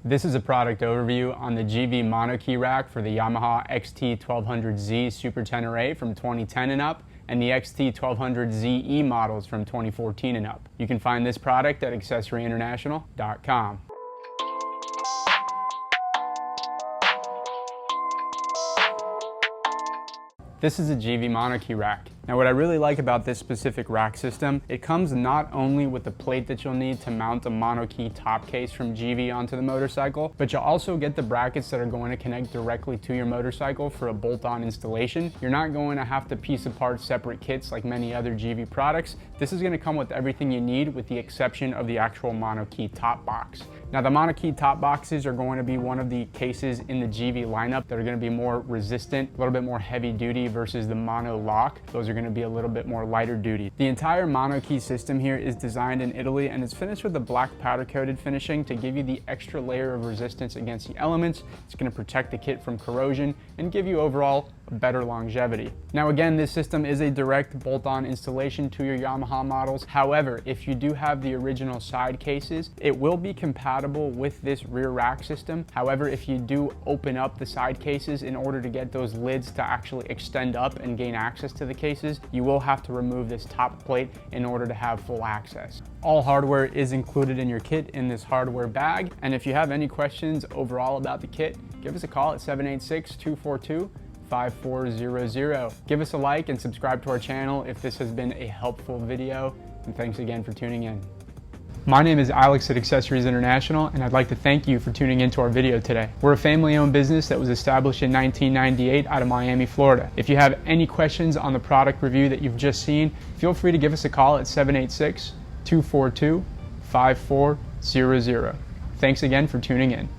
This is a product overview on the GIVI Monokey Rack for the Yamaha XT1200Z Super Tenere from 2010 and up, and the XT1200ZE models from 2014 and up. You can find this product at accessoryinternational.com. This is a GIVI Monokey rack. Now what I really like about this specific rack system, it comes not only with the plate that you'll need to mount a Monokey top case from GIVI onto the motorcycle, but you'll also get the brackets that are going to connect directly to your motorcycle for a bolt-on installation. You're not going to have to piece apart separate kits like many other GIVI products. This is going to come with everything you need with the exception of the actual Monokey top box. Now the Monokey top boxes are going to be one of the cases in the GIVI lineup that are going to be more resistant, a little bit more heavy duty versus the Mono Lock. Those are going to be a little bit more lighter duty. The entire Monokey system here is designed in Italy and it's finished with a black powder coated finishing to give you the extra layer of resistance against the elements. It's going to protect the kit from corrosion and give you overall a better longevity. Now again, this system is a direct bolt-on installation to your Yamaha models. However, if you do have the original side cases, it will be compatible with this rear rack system. However, if you do open up the side cases in order to get those lids to actually extend up and gain access to the cases, you will have to remove this top plate in order to have full access. All hardware is included in your kit in this hardware bag. And if you have any questions overall about the kit, give us a call at 786-242-5400. Give us a like and subscribe to our channel if this has been a helpful video, and thanks again for tuning in. My name is Alex at Accessories International, and I'd like to thank you for tuning into our video today. We're a family-owned business that was established in 1998 out of Miami, Florida. If you have any questions on the product review that you've just seen, feel free to give us a call at 786-242-5400. Thanks again for tuning in.